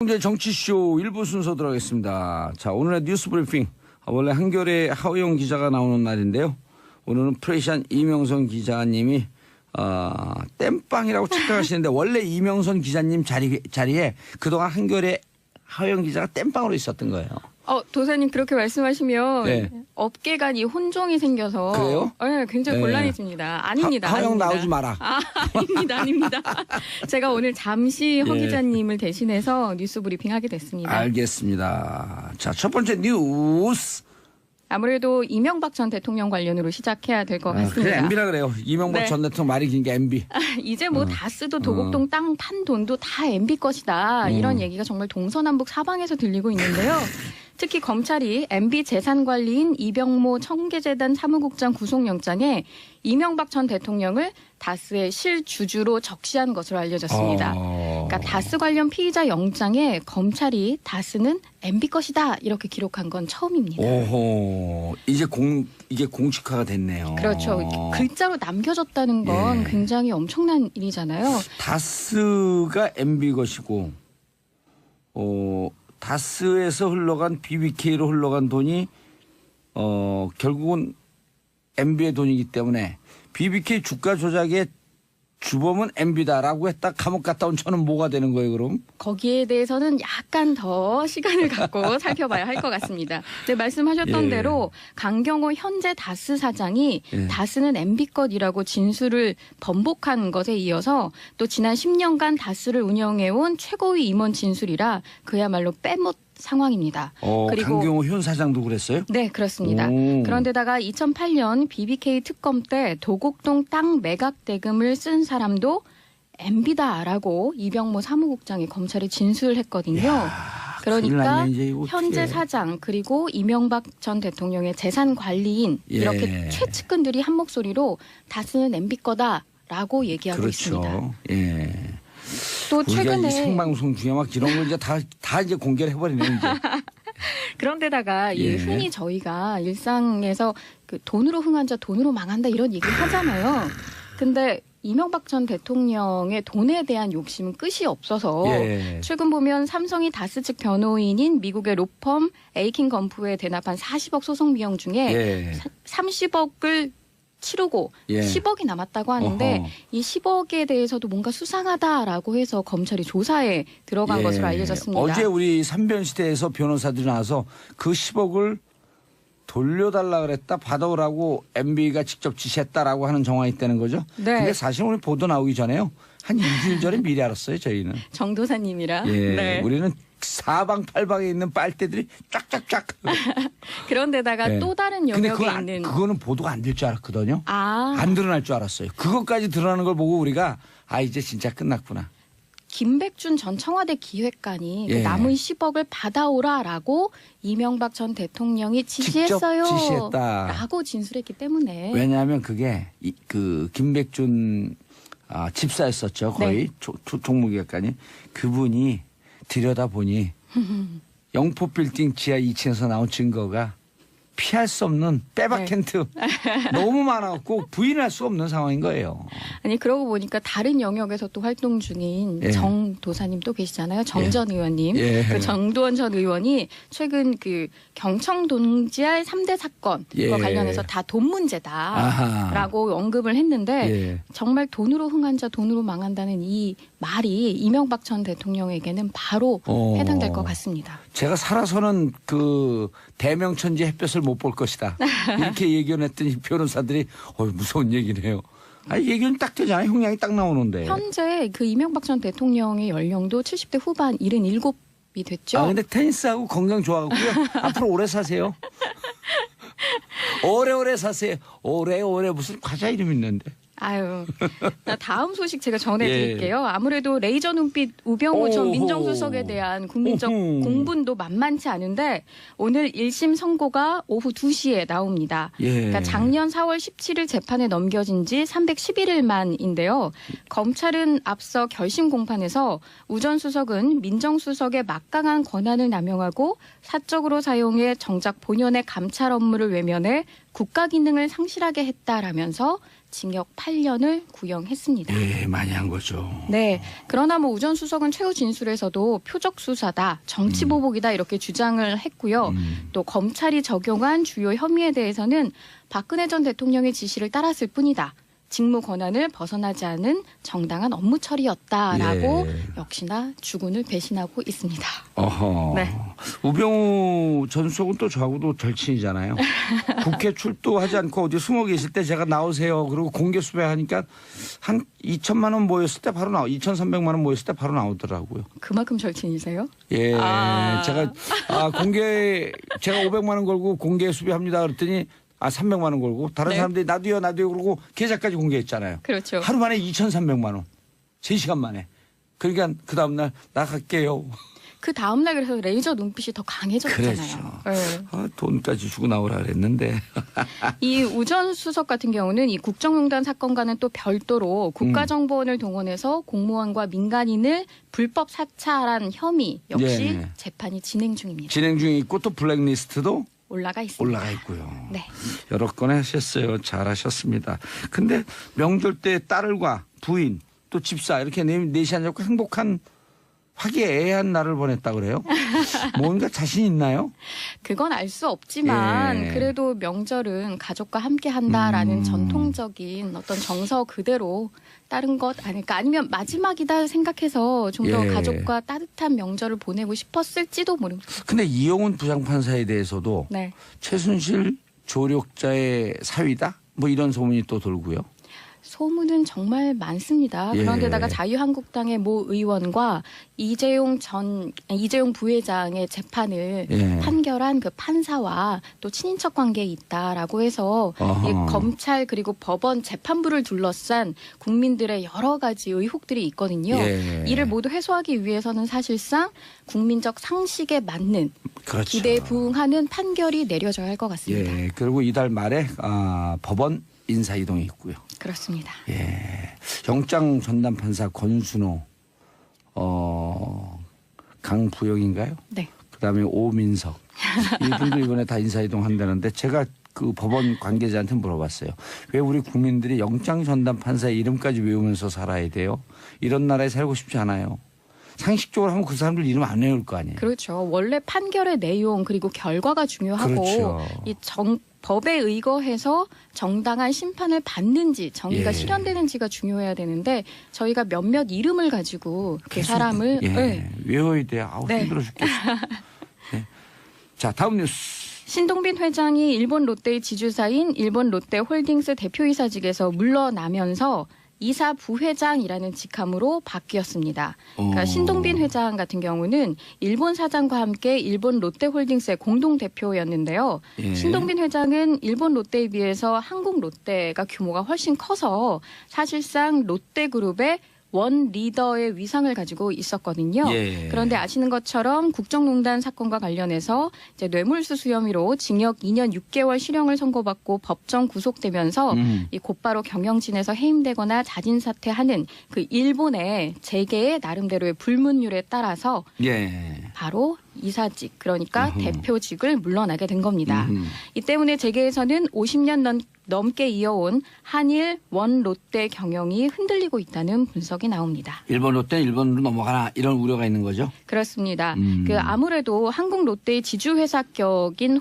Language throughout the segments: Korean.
이제 정치쇼 1부 순서 들어가겠습니다. 자, 오늘의 뉴스 브리핑. 원래 한겨레 하우영 기자가 나오는 날인데요. 오늘은 프레시안 이명선 기자님이 땜빵이라고 착각하시는데 원래 이명선 기자님 자리에 그동안 한겨레 하우영 기자가 땜빵으로 있었던 거예요. 도사님 그렇게 말씀하시면 네. 업계 간이 혼종이 생겨서 그래요? 네, 굉장히 네. 곤란해집니다. 아닙니다. 하우영 아닙니다. 나오지 마라. 아닙니다. 제가 오늘 잠시 허 예. 기자님을 대신해서 뉴스 브리핑 하게 됐습니다. 알겠습니다. 자, 첫 번째 뉴스. 아무래도 이명박 전 대통령 관련으로 시작해야 될 것 그래 같습니다. MB라 그래요. 이명박 네. 전 대통령 말이 긴 게 MB. 이제 뭐 다스도 도곡동 땅 판 돈도 다 MB 것이다. 이런 얘기가 정말 동서남북 사방에서 들리고 있는데요. 특히 검찰이 MB 재산관리인 이병모 청계재단 사무국장 구속영장에 이명박 전 대통령을 다스의 실주주로 적시한 것으로 알려졌습니다. 그러니까 다스 관련 피의자 영장에 검찰이 다스는 MB 것이다 이렇게 기록한 건 처음입니다. 오호. 이게 공식화가 됐네요. 그렇죠. 글자로 남겨졌다는 건 예. 굉장히 엄청난 일이잖아요. 다스가 MB 것이고, 다스에서 흘러간 BBK로 흘러간 돈이, 결국은 MB의 돈이기 때문에 BBK 주가 조작의 주범은 MB다라고 했다 감옥 갔다 온 저는 뭐가 되는 거예요, 그럼? 거기에 대해서는 약간 더 시간을 갖고 살펴봐야 할 것 같습니다. 네, 말씀하셨던 예. 대로 강경호 현재 다스 사장이 예. 다스는 MB 것이라고 진술을 번복한 것에 이어서 또 지난 10년간 다스를 운영해온 최고위 임원 진술이라 그야말로 빼못 상황입니다. 그리고 강경호 현 사장도 그랬어요? 네, 그렇습니다. 오. 그런데다가 2008년 BBK 특검 때 도곡동 땅 매각 대금을 쓴 사람도 MB다라고 이병모 사무국장이 검찰에 진술을 했거든요. 큰일 그러니까 났네, 이제 이거 현재 어떡해. 사장 그리고 이명박 전 대통령의 재산 관리인 예. 이렇게 최측근들이 한 목소리로 다스는 MB 거다라고 얘기하고 있습니다. 그렇죠. 예. 또 우리가 최근에 이 생방송 중에 막 이런 걸 이제 다 이제 공개를 해버리네, 이제. 그런데다가 예. 흔히 저희가 일상에서 그 돈으로 흥한 자 돈으로 망한다 이런 얘기를 하잖아요. 근데 이명박 전 대통령의 돈에 대한 욕심은 끝이 없어서 예. 최근 보면 삼성이 다스 측 변호인인 미국의 로펌 에이킨 건프에 대납한 40억 소송 비용 중에 예. 30억을 치르고 예. 10억이 남았다고 하는데 어허. 이 10억에 대해서도 뭔가 수상하다라고 해서 검찰이 조사에 들어간 예. 것으로 알려졌습니다. 어제 우리 삼변시대에서 변호사들이 나와서 그 10억을 돌려달라 그랬다 받아오라고 MB가 직접 지시했다라고 하는 정황이 있다는 거죠. 네. 근데 사실 오늘 보도 나오기 전에요. 한 일주일 전에 미리 알았어요, 저희는. 정도사님이라. 예. 네. 우리는 사방팔방에 있는 빨대들이 쫙쫙쫙. 그런데다가 예. 또 다른 근데 영역에 있는 그거는 보도가 안 될 줄 알았거든요. 아 안 드러날 줄 알았어요. 그것까지 드러나는 걸 보고 우리가 이제 진짜 끝났구나. 김백준 전 청와대 기획관이 예. 그 남은 10억을 받아오라라고 이명박 전 대통령이 지시했어요. 직접 지시했다. 라고 진술했기 때문에 왜냐하면 그게 그 김백준 집사였었죠. 거의 네. 종무기획관이. 그분이 들여다보니 영포 빌딩 지하 2층에서 나온 증거가 피할 수 없는 빼박 네. 힌트 너무 많아갖고 부인할 수 없는 상황인 거예요. 아니 그러고 보니까 다른 영역에서 또 활동 중인 예. 정 도사님 또 계시잖아요. 정 전 의원님. 예. 그 정도원 전 의원이 최근 그 경청 동지알 3대 사건과 예. 관련해서 다 돈 문제다라고 언급을 했는데 예. 정말 돈으로 흥한 자 돈으로 망한다는 이 말이 이명박 전 대통령에게는 바로 해당될 것 같습니다. 제가 살아서는 그 대명천지 햇볕을 못 볼 것이다. 이렇게 예견했더니 변호사들이 무서운 얘기네요. 예견이 딱 되잖아요. 형량이 딱 나오는데. 현재 그 이명박 전 대통령의 연령도 70대 후반 77이 됐죠. 근데 테니스하고 건강 좋아갖고요. 앞으로 오래 사세요. 오래오래 사세요. 오래오래 무슨 과자 이름 있는데. 아유, 다음 소식 제가 전해드릴게요. 아무래도 레이저 눈빛 우병우 전 오호. 민정수석에 대한 국민적 오호. 공분도 만만치 않은데 오늘 1심 선고가 오후 2시에 나옵니다. 예. 그러니까 작년 4월 17일 재판에 넘겨진 지 311일 만인데요. 검찰은 앞서 결심 공판에서 우 전 수석은 민정수석의 막강한 권한을 남용하고 사적으로 사용해 정작 본연의 감찰 업무를 외면해 국가 기능을 상실하게 했다라면서 징역 8년을 구형했습니다. 예, 많이 한 거죠. 네. 그러나 뭐 우 전 수석은 최후 진술에서도 표적 수사다, 정치 보복이다 이렇게 주장을 했고요. 또 검찰이 적용한 주요 혐의에 대해서는 박근혜 전 대통령의 지시를 따랐을 뿐이다. 직무 권한을 벗어나지 않은 정당한 업무 처리였다라고 예. 역시나 주군을 배신하고 있습니다. 어허. 네. 우병우 전 수석은 또 저하고도 절친이잖아요. 국회 출두하지 않고 어디 숨어 계실 때 제가 나오세요. 그리고 공개 수배하니까 한 2천만 원 모였을 때 바로 2,300만 원 모였을 때 바로 나오더라고요. 그만큼 절친이세요? 예. 아. 제가 제가 500만 원 걸고 공개 수배합니다. 그랬더니 300만 원 걸고 다른 네. 사람들이 나도요 그러고 계좌까지 공개했잖아요. 그렇죠. 하루 만에 2,300만 원. 3시간 만에. 그러니까 그 다음 날 나 갈게요. 그 다음날 그래서 레이저 눈빛이 더 강해졌잖아요. 그렇죠. 네. 돈까지 주고 나오라 그랬는데. 이 우 전 수석 같은 경우는 이 국정농단 사건과는 또 별도로 국가정보원을 동원해서 공무원과 민간인을 불법 사찰한 혐의 역시 예. 재판이 진행 중입니다. 진행 중에 있고 또 블랙리스트도 올라가 있습니다. 올라가 있고요. 네. 여러 건 하셨어요. 잘하셨습니다. 근데 명절 때 딸과 부인 또 집사 이렇게 넷이 앉아서 행복한 화기애애한 날을 보냈다 그래요? 뭔가 자신 있나요? 그건 알 수 없지만 예. 그래도 명절은 가족과 함께 한다라는 전통적인 어떤 정서 그대로 따른 것 아닐까. 아니면 마지막이다 생각해서 좀 더 예. 가족과 따뜻한 명절을 보내고 싶었을지도 모릅니다. 근데 이영훈 부장판사에 대해서도 네. 최순실 조력자의 사위다? 뭐 이런 소문이 또 돌고요. 소문은 정말 많습니다. 예. 그런데다가 자유한국당의 모 의원과 이재용 부회장의 재판을 예. 판결한 그 판사와 또 친인척 관계에 있다라고 해서 어허. 이 검찰 그리고 법원 재판부를 둘러싼 국민들의 여러 가지 의혹들이 있거든요. 예. 이를 모두 해소하기 위해서는 사실상 국민적 상식에 맞는 그렇죠. 기대에 부응하는 판결이 내려져야 할 것 같습니다. 예. 그리고 이달 말에 법원 인사 이동이 있고요. 그렇습니다. 예. 영장 전담 판사 권순호, 강부영인가요? 네. 그다음에 오민석 이분도 이번에 다 인사 이동한다는데 제가 그 법원 관계자한테 물어봤어요. 왜 우리 국민들이 영장 전담 판사의 이름까지 외우면서 살아야 돼요? 이런 나라에 살고 싶지 않아요. 상식적으로 하면 그 사람들 이름 안 외울 거 아니에요. 그렇죠. 원래 판결의 내용 그리고 결과가 중요하고 그렇죠. 이 법에 의거해서 정당한 심판을 받는지 정의가 예. 실현되는지가 중요해야 되는데 저희가 몇몇 이름을 가지고 그 계속, 사람을 예. 네. 외워야 돼요. 아우 네. 힘들어 죽겠어. 네. 자 다음 뉴스. 신동빈 회장이 일본 롯데의 지주사인 일본 롯데홀딩스 대표이사직에서 물러나면서 이사 부회장이라는 직함으로 바뀌었습니다. 그러니까 신동빈 회장 같은 경우는 일본 사장과 함께 일본 롯데홀딩스의 공동 대표였는데요. 예. 신동빈 회장은 일본 롯데에 비해서 한국 롯데가 규모가 훨씬 커서 사실상 롯데그룹의 원 리더의 위상을 가지고 있었거든요. 예. 그런데 아시는 것처럼 국정농단 사건과 관련해서 이제 뇌물수수 혐의로 징역 2년 6개월 실형을 선고받고 법정 구속되면서 이 곧바로 경영진에서 해임되거나 자진 사퇴하는 그 일본의 재계의 나름대로의 불문율에 따라서 예. 바로 이사직 그러니까 음흠. 대표직을 물러나게 된 겁니다. 음흠. 이 때문에 재계에서는 50년 넘게 이어온 한일 원 롯데 경영이 흔들리고 있다는 분석이 나옵니다. 일본 롯데 일본으로 넘어가나 이런 우려가 있는 거죠. 그렇습니다. 그 아무래도 한국 롯데의 지주회사격인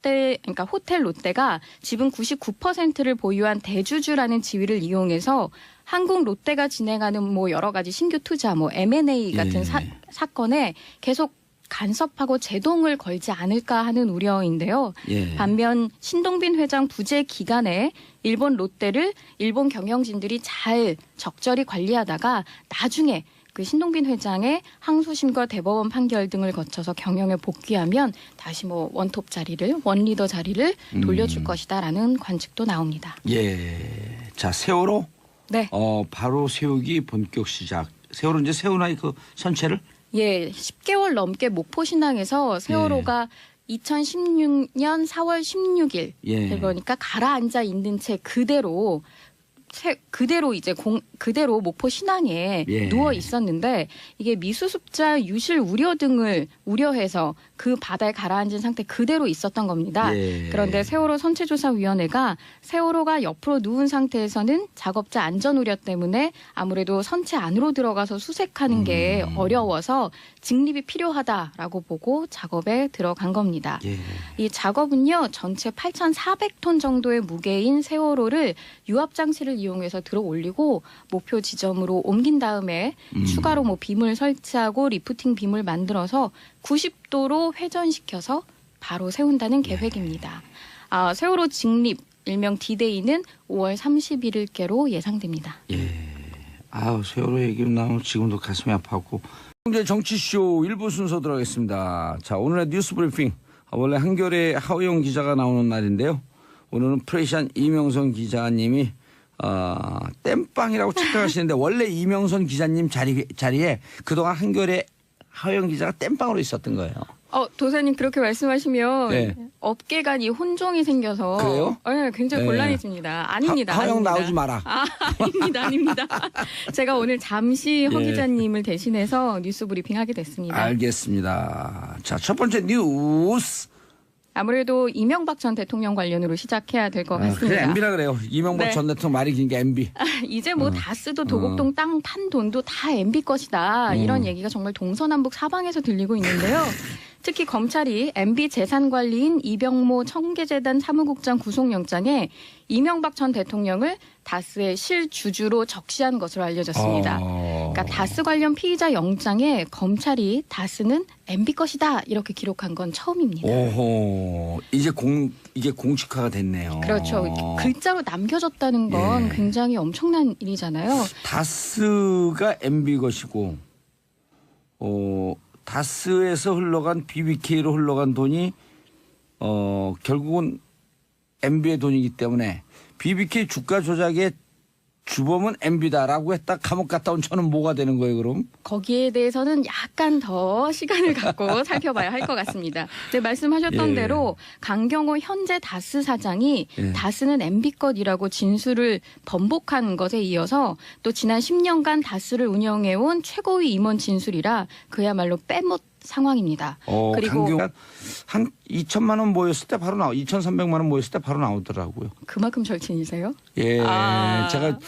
그러니까 호텔 롯데가 지분 99%를 보유한 대주주라는 지위를 이용해서 한국 롯데가 진행하는 뭐 여러 가지 신규 투자, 뭐 M&A 같은 예. 사건에 계속 간섭하고 제동을 걸지 않을까 하는 우려인데요. 예. 반면 신동빈 회장 부재 기간에 일본 롯데를 일본 경영진들이 잘 적절히 관리하다가 나중에 그 신동빈 회장의 항소심과 대법원 판결 등을 거쳐서 경영에 복귀하면 다시 뭐 원톱 자리를 원리더 자리를 돌려줄 것이다라는 관측도 나옵니다. 예. 자 세월호 네. 바로 세우기 본격 시작. 세월호 이제 세우나이 그 선체를 예, 10개월 넘게 목포신항에서 세월호가 2016년 4월 16일 예. 그러니까 가라앉아 있는 채 그대로 이제 그대로 목포 신항에 예. 누워 있었는데 이게 미수습자 유실 우려 등을 우려해서 그 바다에 가라앉은 상태 그대로 있었던 겁니다. 예. 그런데 세월호 선체조사위원회가 세월호가 옆으로 누운 상태에서는 작업자 안전 우려 때문에 아무래도 선체 안으로 들어가서 수색하는 게 어려워서 직립이 필요하다라고 보고 작업에 들어간 겁니다. 예. 이 작업은요, 전체 8,400톤 정도의 무게인 세월호를 유압 장치를 이용해서 들어 올리고 목표 지점으로 옮긴 다음에 추가로 뭐 빔을 설치하고 리프팅 빔을 만들어서 90도로 회전시켜서 바로 세운다는 계획입니다. 세월호 직립 일명 D-Day는 5월 31일께로 예상됩니다. 예. 세월호 얘기 나오면 지금도 가슴이 아파하고. 이제 정치쇼 1부 순서 들어가겠습니다. 자, 오늘의 뉴스 브리핑. 원래 한겨레 하우영 기자가 나오는 날인데요. 오늘은 프레시안 이명선 기자님이 땜빵이라고 착각하시는데 원래 이명선 기자님 자리에 그동안 한겨레 하우영 기자가 땜빵으로 있었던 거예요. 도사님 그렇게 말씀하시면 네. 업계 간이 혼종이 생겨서 그래요? 네, 굉장히 네. 곤란해집니다. 아닙니다. 하우영 아닙니다. 나오지 마라. 아닙니다. 제가 오늘 잠시 허 예. 기자님을 대신해서 뉴스 브리핑 하게 됐습니다. 알겠습니다. 자, 첫 번째 뉴스. 아무래도 이명박 전 대통령 관련으로 시작해야 될 것 그래 같습니다. MB라 그래요. 이명박 네. 전 대통령 말이 긴 게 MB. 이제 뭐 다스도 도곡동 땅 판 돈도 다 MB 것이다. 이런 얘기가 정말 동서남북 사방에서 들리고 있는데요. 특히 검찰이 MB 재산관리인 이병모 청계재단 사무국장 구속영장에 이명박 전 대통령을 다스의 실주주로 적시한 것으로 알려졌습니다. 그러니까 다스 관련 피의자 영장에 검찰이 다스는 MB 것이다 이렇게 기록한 건 처음입니다. 오호. 이게 공식화가 됐네요. 그렇죠. 글자로 남겨졌다는 건 예. 굉장히 엄청난 일이잖아요. 다스가 MB 것이고 다스에서 흘러간 BBK로 흘러간 돈이 결국은 MB의 돈이기 때문에 BBK 주가 조작의 주범은 MB다라고 했다 감옥 갔다 온 저는 뭐가 되는 거예요 그럼? 거기에 대해서는 약간 더 시간을 갖고 살펴봐야 할 것 같습니다. 네, 말씀하셨던 예. 대로 강경호 현재 다스 사장이 예. 다스는 MB 것이라고 진술을 번복한 것에 이어서 또 지난 10년간 다스를 운영해온 최고위 임원 진술이라 그야말로 빼못 상황입니다. 그리고 강경호가 한 2천만 원 모였을 때 바로 2,300만 원 모였을 때 바로 나오더라고요. 그만큼 절친이세요? 예, 아. 제가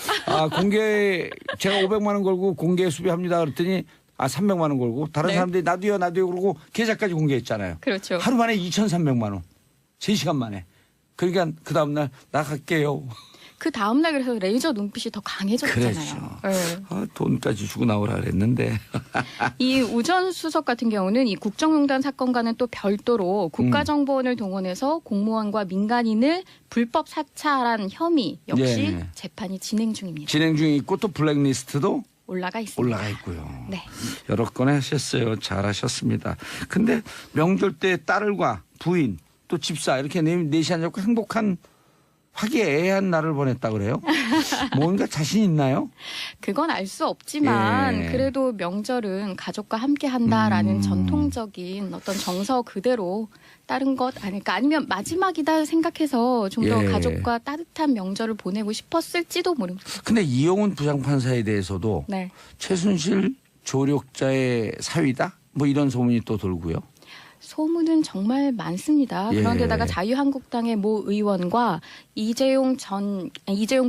제가 500만 원 걸고 공개 수비합니다 그랬더니 300만 원 걸고 다른 네. 사람들이 나도요 그러고 계좌까지 공개했잖아요. 그렇죠. 하루 만에 2,300만 원. 3시간 만에. 그러니까 그 다음 날 나 갈게요. 그 다음날 그래서 레이저 눈빛이 더 강해졌잖아요. 그렇죠. 네. 돈까지 주고 나오라 그랬는데. 이 우전 수석 같은 경우는 이 국정농단 사건과는 또 별도로 국가정보원을 동원해서 공무원과 민간인을 불법 사찰한 혐의 역시 예. 재판이 진행 중입니다. 진행 중에 있고 또 블랙리스트도 올라가 있습니다. 올라가 있고요. 네. 여러 건 하셨어요. 잘하셨습니다. 근데 명절 때 딸과 부인 또 집사 이렇게 넷이 앉아서 행복한 화기애애한 날을 보냈다 그래요? 뭔가 자신 있나요? 그건 알 수 없지만 예. 그래도 명절은 가족과 함께 한다라는 전통적인 어떤 정서 그대로 따른 것 아닐까. 아니면 마지막이다 생각해서 좀 더 예. 가족과 따뜻한 명절을 보내고 싶었을지도 모릅니다. 근데 이영훈 부장판사에 대해서도 네. 최순실 조력자의 사위다? 뭐 이런 소문이 또 돌고요. 소문은 정말 많습니다. 예. 그런데다가 자유한국당의 모 의원과 이재용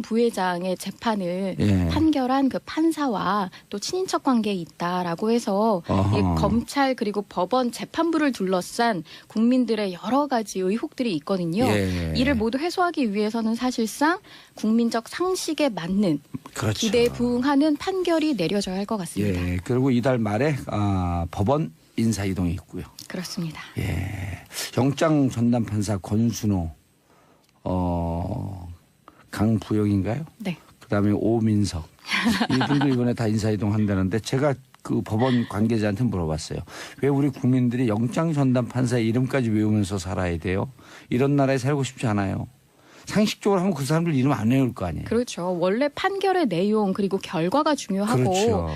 부회장의 재판을 예. 판결한 그 판사와 또 친인척 관계에 있다라고 해서 어허. 이 검찰 그리고 법원 재판부를 둘러싼 국민들의 여러 가지 의혹들이 있거든요. 예. 이를 모두 해소하기 위해서는 사실상 국민적 상식에 맞는 그렇죠. 기대에 부응하는 판결이 내려져야 할 것 같습니다. 예. 그리고 이달 말에 법원 인사 이동이 있고요. 그렇습니다. 예. 영장 전담 판사 권순호, 강부영인가요? 네. 그다음에 오민석 이분도 이번에 다 인사 이동한다는데 제가 그 법원 관계자한테 물어봤어요. 왜 우리 국민들이 영장 전담 판사의 이름까지 외우면서 살아야 돼요? 이런 나라에 살고 싶지 않아요. 상식적으로 하면 그 사람들 이름 안 외울 거 아니에요. 그렇죠. 원래 판결의 내용 그리고 결과가 중요하고 그렇죠.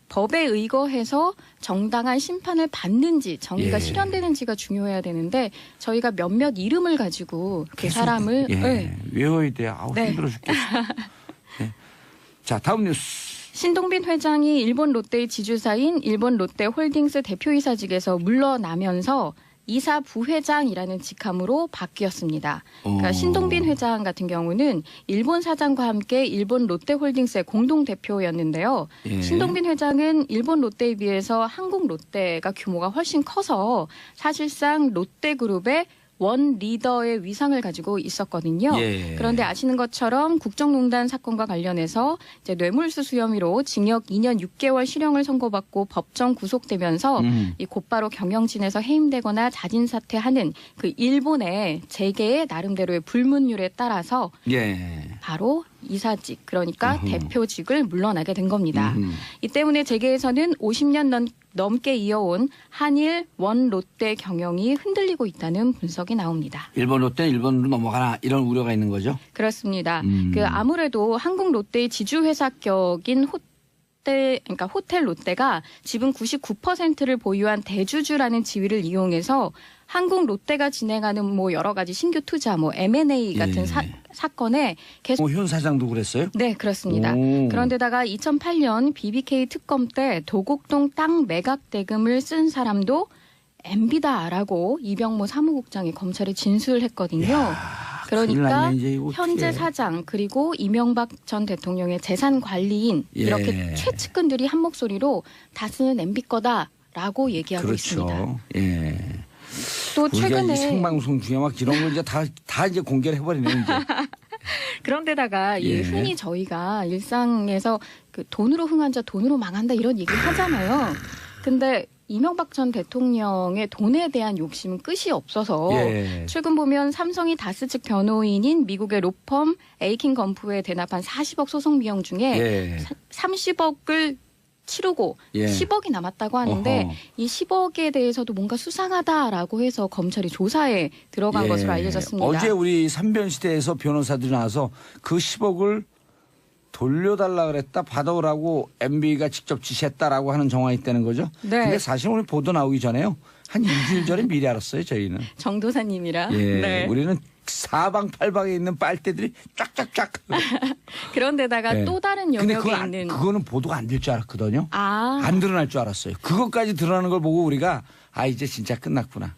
법에 의거해서 정당한 심판을 받는지 정의가 예. 실현되는지가 중요해야 되는데 저희가 몇몇 이름을 가지고 그 계속, 사람을 예. 네. 외워야 돼. 아우 네. 힘들어 죽겠어. 네. 자, 다음 뉴스. 신동빈 회장이 일본 롯데의 지주사인 일본 롯데홀딩스 대표이사직에서 물러나면서 이사 부회장이라는 직함으로 바뀌었습니다. 그러니까 신동빈 회장 같은 경우는 일본 사장과 함께 일본 롯데홀딩스의 공동 대표였는데요. 예. 신동빈 회장은 일본 롯데에 비해서 한국 롯데가 규모가 훨씬 커서 사실상 롯데그룹의 원 리더의 위상을 가지고 있었거든요. 예. 그런데 아시는 것처럼 국정농단 사건과 관련해서 이제 뇌물수수 혐의로 징역 2년 6개월 실형을 선고받고 법정 구속되면서 이 곧바로 경영진에서 해임되거나 자진 사퇴하는 그 일본의 재계의 나름대로의 불문율에 따라서 예. 바로 이사직 그러니까 대표직을 물러나게 된 겁니다. 이 때문에 재계에서는 50년 넘게 이어온 한일 원 롯데 경영이 흔들리고 있다는 분석이 나옵니다. 일본 롯데는 일본으로 넘어가나 이런 우려가 있는 거죠? 그렇습니다. 그 아무래도 한국 롯데의 지주회사격인 그러니까 호텔 롯데가 지분 99%를 보유한 대주주라는 지위를 이용해서 한국 롯데가 진행하는 뭐 여러 가지 신규 투자, 뭐 M&A 같은 예. 사건에 계속 현 사장도 그랬어요? 네, 그렇습니다. 오. 그런데다가 2008년 BBK 특검 때 도곡동 땅 매각 대금을 쓴 사람도 MB다라고 이병모 사무국장이 검찰에 진술을 했거든요. 큰일 그러니까 났네, 이제 이거 현재 어떡해. 사장 그리고 이명박 전 대통령의 재산 관리인 예. 이렇게 최측근들이 한 목소리로 다스는 MB 거다라고 얘기하고 있습니다. 그렇죠. 예. 또 우리가 이 최근에 생방송 중에 막 이런 걸 이제 다 이제 공개를 해버리네 이제. 그런데다가 예. 흔히 저희가 일상에서 그 돈으로 흥한 자 돈으로 망한다 이런 얘기를 하잖아요. 근데 이명박 전 대통령의 돈에 대한 욕심은 끝이 없어서 예. 최근 보면 삼성이 다스 측 변호인인 미국의 로펌 에이킨 건프에 대납한 40억 소송 비용 중에 예. 30억을 치르고 예. 10억이 남았다고 하는데 어허. 이 10억에 대해서도 뭔가 수상하다라고 해서 검찰이 조사에 들어간 예. 것으로 알려졌습니다. 어제 우리 삼변시대에서 변호사들이 나와서 그 10억을 돌려달라 그랬다 받아오라고 MB가 직접 지시했다라고 하는 정황이 있다는 거죠. 네. 근데 사실 오늘 보도 나오기 전에요. 한 일주일 전에 미리 알았어요 저희는. 정도사님이라. 예. 네. 우리는 사방팔방에 있는 빨대들이 쫙쫙쫙. 그런데다가 예. 또 다른 근데 영역에 있는 그거는 보도가 안 될 줄 알았거든요. 아 안 드러날 줄 알았어요. 그것까지 드러나는 걸 보고 우리가 아 이제 진짜 끝났구나.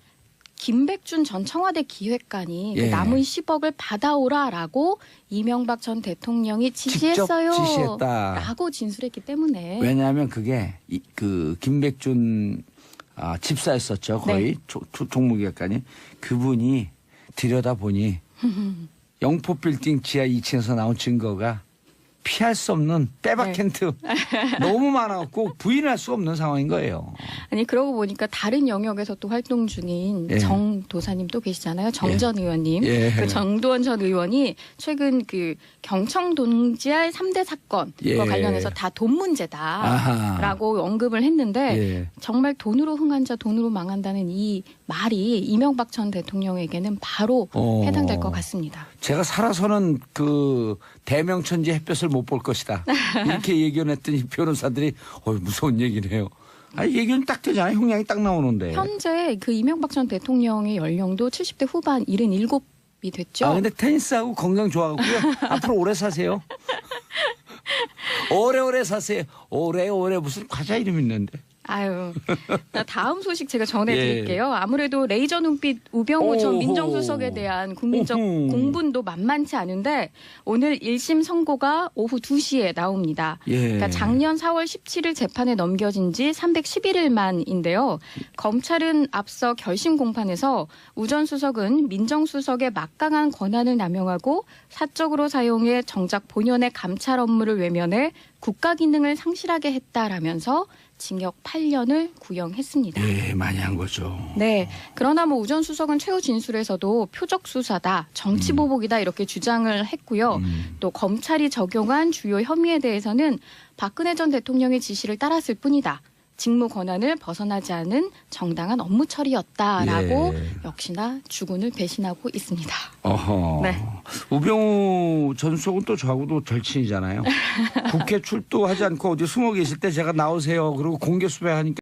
김백준 전 청와대 기획관이 예. 그 남은 10억을 받아오라라고 이명박 전 대통령이 지시했어요. 직접 지시했다. 라고 진술했기 때문에 왜냐하면 그게 그 김백준 집사였었죠. 거의 네. 종무기획관이 그분이 들여다보니 영포 빌딩 지하 2층에서 나온 증거가 피할 수 없는 빼박 네. 힌트 너무 많아갖고 부인할 수 없는 상황인 거예요. 아니 그러고 보니까 다른 영역에서 또 활동 중인 예. 정 도사님 또 계시잖아요. 정 전 의원님. 예. 그 정도원 전 의원이 최근 그 경청 동지알 3대 사건과 예. 관련해서 다 돈 문제다라고 언급을 했는데 예. 정말 돈으로 흥한 자 돈으로 망한다는 이 말이 이명박 전 대통령에게는 바로 해당될 것 같습니다. 제가 살아서는 그 대명천지 햇볕을 못 볼 것이다. 이렇게 예견했더니 변호사들이 무서운 얘기네요. 예견이 딱 되잖아요. 형량이 딱 나오는데. 현재 그 이명박 전 대통령의 연령도 70대 후반 77이 됐죠. 근데 테니스하고 건강 좋아하고요. 앞으로 오래 사세요. 오래오래 사세요. 오래오래 무슨 과자 이름 있는데. 아유, 다음 소식 제가 전해드릴게요. 아무래도 레이저 눈빛 우병우 전 오호. 민정수석에 대한 국민적 오호. 공분도 만만치 않은데 오늘 1심 선고가 오후 2시에 나옵니다. 예. 그러니까 작년 4월 17일 재판에 넘겨진 지 311일 만인데요. 검찰은 앞서 결심 공판에서 우 전 수석은 민정수석의 막강한 권한을 남용하고 사적으로 사용해 정작 본연의 감찰 업무를 외면해 국가 기능을 상실하게 했다라면서 징역 8년을 구형했습니다. 예, 많이 한 거죠. 네. 그러나 뭐 우 전 수석은 최후 진술에서도 표적 수사다, 정치 보복이다 이렇게 주장을 했고요. 또 검찰이 적용한 주요 혐의에 대해서는 박근혜 전 대통령의 지시를 따랐을 뿐이다. 직무 권한을 벗어나지 않은 정당한 업무 처리였다라고 예. 역시나 주군을 배신하고 있습니다. 어허. 네. 우병우 전 수석은 또 저하고도 절친이잖아요. 국회 출두하지 않고 어디 숨어 계실 때 제가 나오세요. 그리고 공개 수배하니까